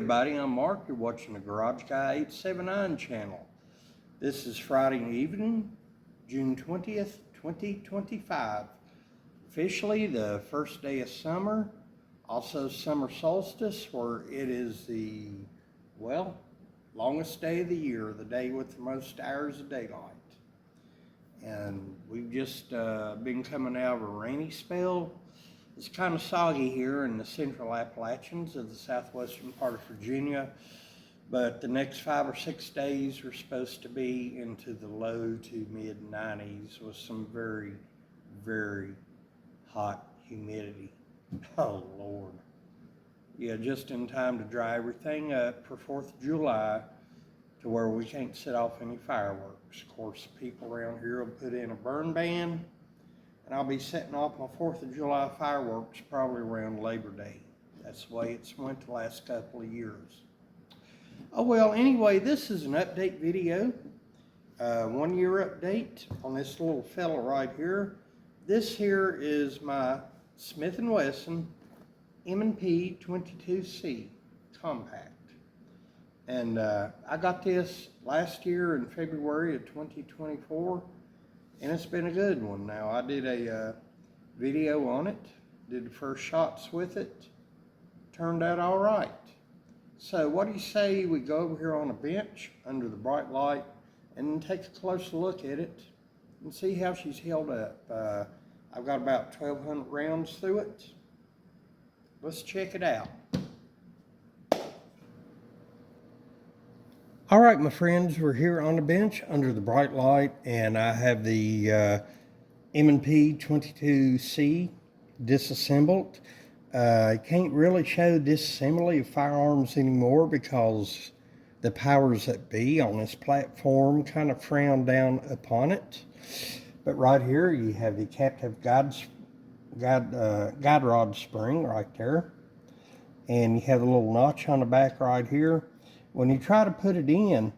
everybody, I'm Mark. You're watching the Garage Guy 879 channel. This is Friday evening, June 20th, 2025. Officially the first day of summer, also summer solstice, where it is the, longest day of the year, the day with the most hours of daylight. And we've just been coming out of a rainy spell. It's kind of soggy here in the central Appalachians of the southwestern part of Virginia, but the next 5 or 6 days are supposed to be into the low to mid 90s with some very, very hot humidity. Oh Lord. Yeah, just in time to dry everything up for 4th of July to where we can't set off any fireworks. Of course, people around here will put in a burn ban, and I'll be setting off my 4th of July fireworks probably around Labor Day. That's the way it's went the last couple of years. Oh well, anyway, this is an update video. 1 year update on this little fella right here. This here is my Smith & Wesson M&P 22C compact. And I got this last year in February of 2024. And it's been a good one. Now, I did a video on it, did the first shots with it, turned out all right. So what do you say we go over here on a bench under the bright light and take a closer look at it and see how she's held up. I've got about 1,200 rounds through it. Let's check it out. All right, my friends, we're here on the bench under the bright light, and I have the M&P 22C disassembled. I can't really show disassembly of firearms anymore because the powers that be on this platform kind of frown down upon it. But right here you have the captive guide rod spring right there, and you have a little notch on the back right here. When you try to put it in,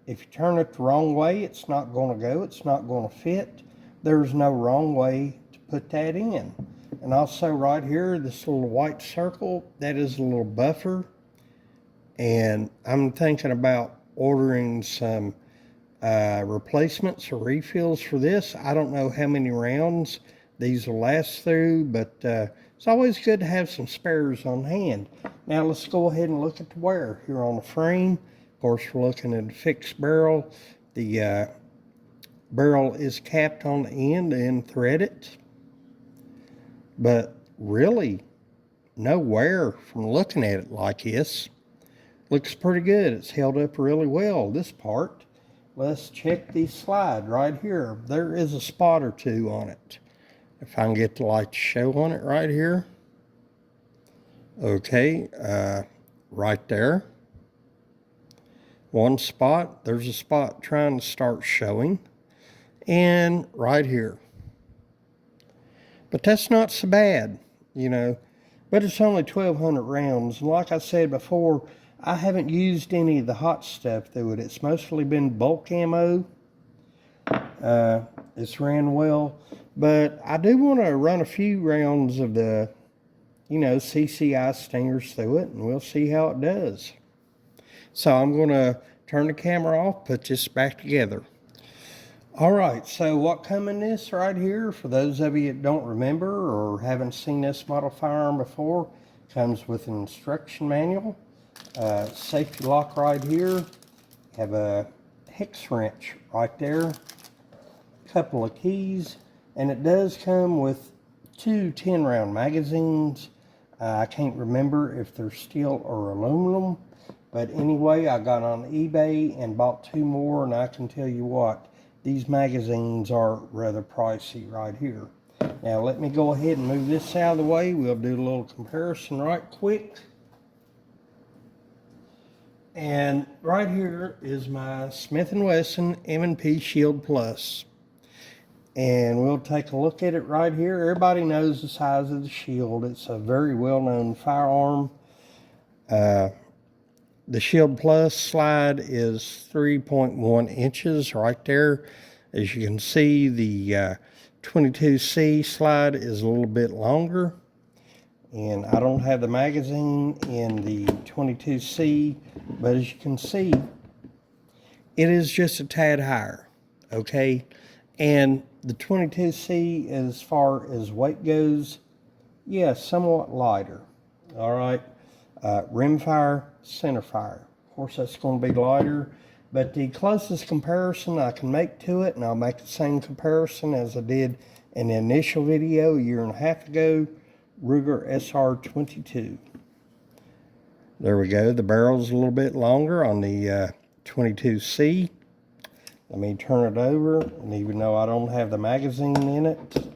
if you turn it the wrong way, it's not going to go. It's not going to fit. There's no wrong way to put that in. And also right here, this little white circle, that is a little buffer. And I'm thinking about ordering some replacements or refills for this. I don't know how many rounds these will last through, but it's always good to have some spares on hand. Now let's go ahead and look at the wear here on the frame. Of course, we're looking at a fixed barrel. The barrel is capped on the end and threaded, but really no wear from looking at it like this. Looks pretty good. It's held up really well, this part. Let's check the slide right here. There is a spot or two on it. If I can get the light to show on it right here. Okay, right there. One spot. There's a spot trying to start showing. And right here. But that's not so bad, you know. But it's only 1,200 rounds. And like I said before, I haven't used any of the hot stuff through it. It's mostly been bulk ammo. It's ran well. But I do want to run a few rounds of the, CCI stingers through it, and we'll see how it does. So I'm going to turn the camera off, put this back together. All right, so what come in this right here, for those of you that don't remember or haven't seen this model firearm before, comes with an instruction manual, safety lock right here, have a hex wrench right there, couple of keys, and it does come with 2 10-round magazines. I can't remember if they're steel or aluminum, but anyway, I got on eBay and bought 2 more, and I can tell you what, these magazines are rather pricey right here. Now let me go ahead and move this out of the way. We'll do a little comparison right quick. And right here is my Smith & Wesson M&P Shield Plus. And we'll take a look at it right here. Everybody knows the size of the shield. It's a very well-known firearm. The Shield Plus slide is 3.1 inches right there. As you can see, the 22C slide is a little bit longer. And I don't have the magazine in the 22C, but as you can see, it is just a tad higher, okay? And the 22C, as far as weight goes, yeah, somewhat lighter, all right? Rim fire, center fire. Of course, that's going to be lighter, but the closest comparison I can make to it, and I'll make the same comparison as I did in the initial video a year and a half ago, Ruger SR22. There we go. The barrel's a little bit longer on the 22C. Let me turn it over, and even though I don't have the magazine in it,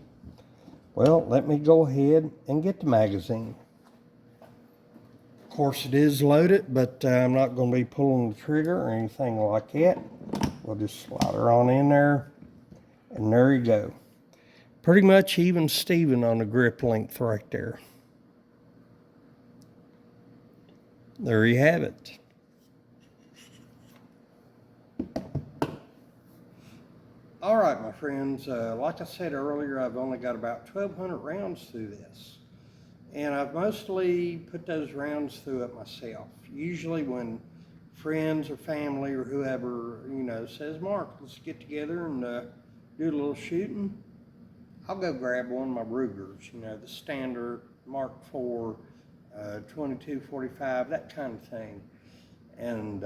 well, let me go ahead and get the magazine. Of course, it is loaded, but I'm not going to be pulling the trigger or anything like that. We'll just slide her on in there, and there you go. Pretty much even Steven on the grip length right there. There you have it. All right, my friends, like I said earlier, I've only got about 1,200 rounds through this. And I've mostly put those rounds through it myself. Usually when friends or family or whoever, says, Mark, let's get together and do a little shooting, I'll go grab one of my Rugers, the standard Mark IV, 2245, that kind of thing. And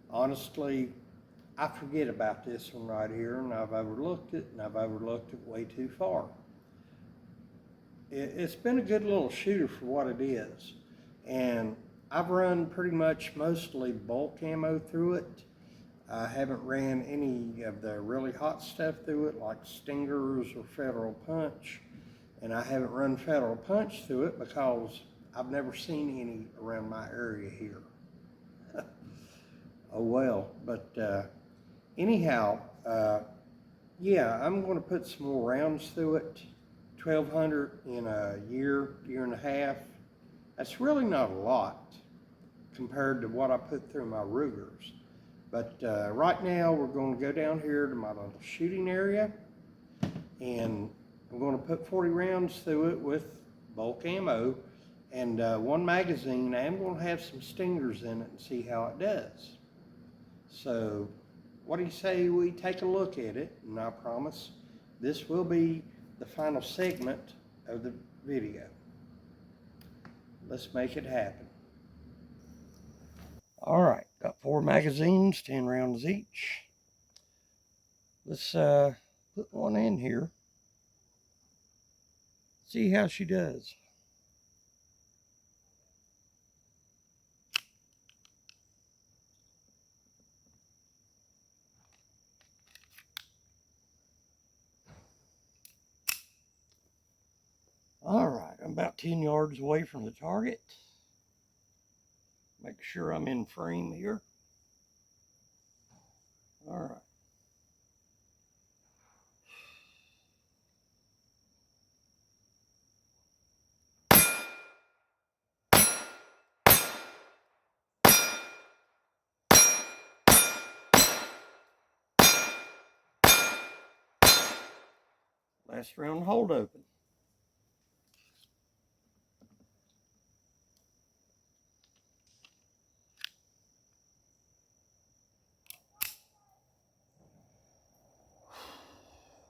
honestly, I forget about this one right here, and I've overlooked it, and I've overlooked it way too far. It's been a good little shooter for what it is. And I've run pretty much mostly bulk ammo through it. I haven't ran any of the really hot stuff through it, like Stingers or Federal Punch. And I haven't run Federal Punch through it because I've never seen any around my area here. Oh well, but anyhow, yeah, I'm going to put some more rounds through it. 1,200 in a year and a half. That's really not a lot compared to what I put through my Rugers. But right now we're going to go down here to my little shooting area, and I'm going to put 40 rounds through it with bulk ammo and one magazine. I'm going to have some Stingers in it and see how it does. So what do you say we take a look at it? And I promise this will be the final segment of the video. Let's make it happen. All right, got 4 magazines, 10 rounds each. Let's put one in here. See how she does. All right, I'm about 10 yards away from the target. Make sure I'm in frame here. All right. Last round hold open.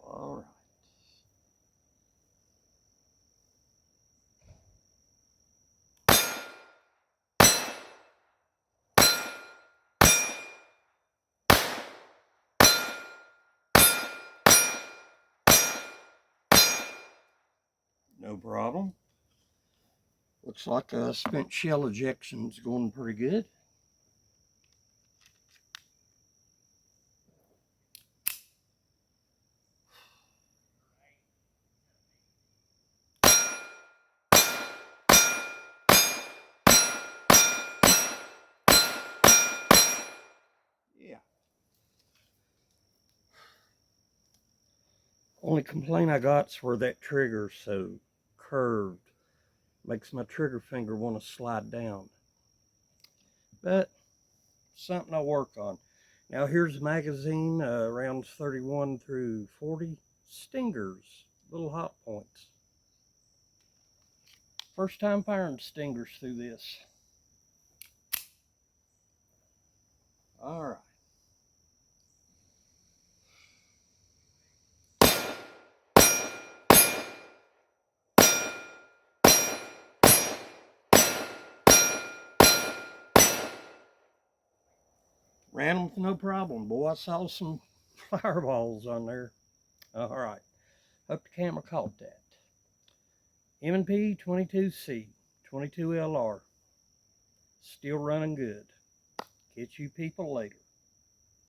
All right. No problem. Looks like spent shell ejection's going pretty good. Yeah. Only complaint I got's where that trigger's so curved. Makes my trigger finger want to slide down. But something I'll work on. Now here's the magazine, rounds 31 through 40. Stingers, little hot points. First time firing stingers through this. All right. Ran with no problem, boy. I saw some fireballs on there. All right. Hope the camera caught that. M&P 22C, 22LR. Still running good. Catch you people later.